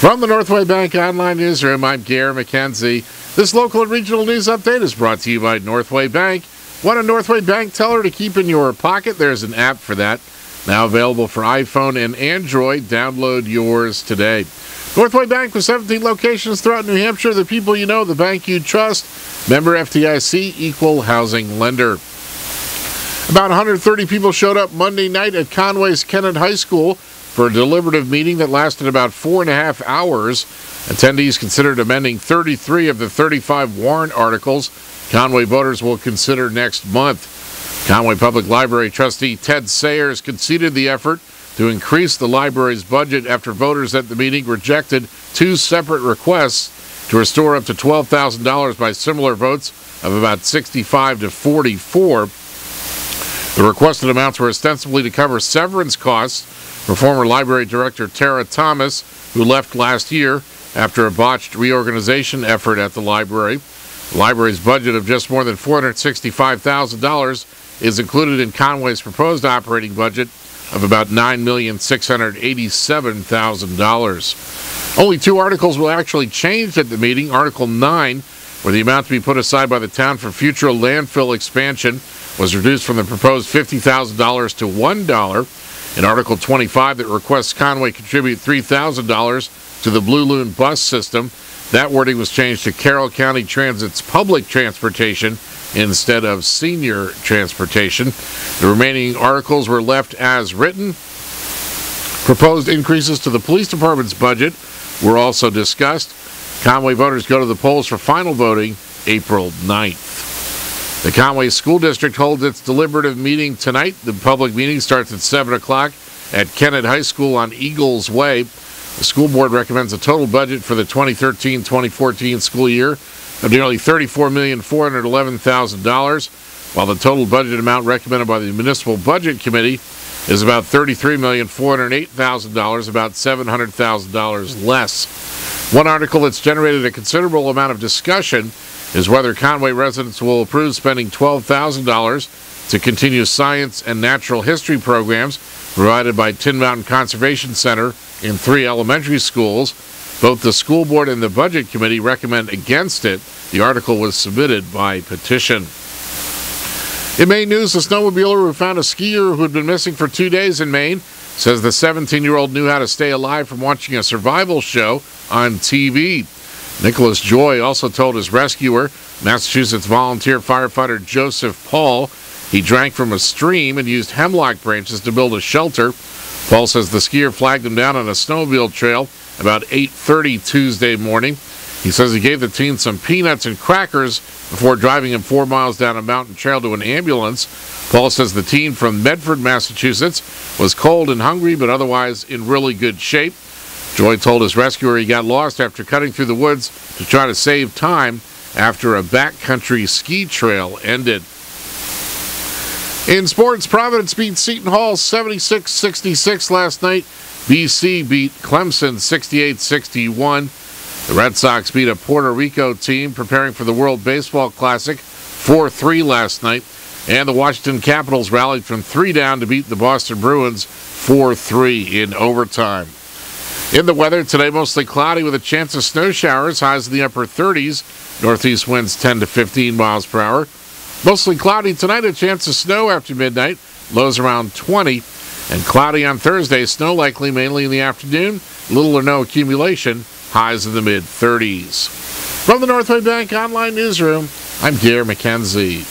From the Northway Bank Online Newsroom, I'm Gary McKenzie. This local and regional news update is brought to you by Northway Bank. Want a Northway Bank teller to keep in your pocket? There's an app for that. Now available for iPhone and Android. Download yours today. Northway Bank with 17 locations throughout New Hampshire. The people you know, the bank you trust. Member FDIC, equal housing lender. About 130 people showed up Monday night at Conway's Kennett High School for a deliberative meeting that lasted about 4.5 hours. Attendees considered amending 33 of the 35 warrant articles Conway voters will consider next month. Conway Public Library trustee Ted Sayers conceded the effort to increase the library's budget after voters at the meeting rejected two separate requests to restore up to $12,000 by similar votes of about 65 to 44. The requested amounts were ostensibly to cover severance costs for former library director Tara Thomas, who left last year after a botched reorganization effort at the library. The library's budget of just more than $465,000 is included in Conway's proposed operating budget of about $9,687,000. Only two articles were actually changed at the meeting. Article 9, where the amount to be put aside by the town for future landfill expansion, was reduced from the proposed $50,000 to $1. In Article 25, that requests Conway contribute $3,000 to the Blue Loon bus system, that wording was changed to Carroll County Transit's public transportation instead of senior transportation. The remaining articles were left as written. Proposed increases to the police department's budget were also discussed. Conway voters go to the polls for final voting April 9th. The Conway School District holds its deliberative meeting tonight. The public meeting starts at 7 o'clock at Kennett High School on Eagles Way. The school board recommends a total budget for the 2013-2014 school year of nearly $34,411,000, while the total budget amount recommended by the Municipal Budget Committee is about $33,408,000, about $700,000 less. One article that's generated a considerable amount of discussion is whether Conway residents will approve spending $12,000 to continue science and natural history programs provided by Tin Mountain Conservation Center in 3 elementary schools. Both the school board and the budget committee recommend against it. The article was submitted by petition. In Maine news, a snowmobiler who found a skier who had been missing for 2 days in Maine says the 17-year-old knew how to stay alive from watching a survival show on TV. Nicholas Joy also told his rescuer, Massachusetts volunteer firefighter Joseph Paul, he drank from a stream and used hemlock branches to build a shelter. Paul says the skier flagged him down on a snowmobile trail about 8:30 Tuesday morning. He says he gave the teen some peanuts and crackers before driving him 4 miles down a mountain trail to an ambulance. Paul says the teen from Medford, Massachusetts, was cold and hungry but otherwise in really good shape. Joy told his rescuer he got lost after cutting through the woods to try to save time after a backcountry ski trail ended. In sports, Providence beat Seton Hall 76-66 last night. BC beat Clemson 68-61. The Red Sox beat a Puerto Rico team preparing for the World Baseball Classic 4-3 last night. And the Washington Capitals rallied from 3 down to beat the Boston Bruins 4-3 in overtime. In the weather, today mostly cloudy with a chance of snow showers, highs in the upper 30s, northeast winds 10 to 15 miles per hour. Mostly cloudy tonight, a chance of snow after midnight, lows around 20, and cloudy on Thursday, snow likely mainly in the afternoon, little or no accumulation, highs in the mid-30s. From the Northway Bank Online Newsroom, I'm Gary McKenzie.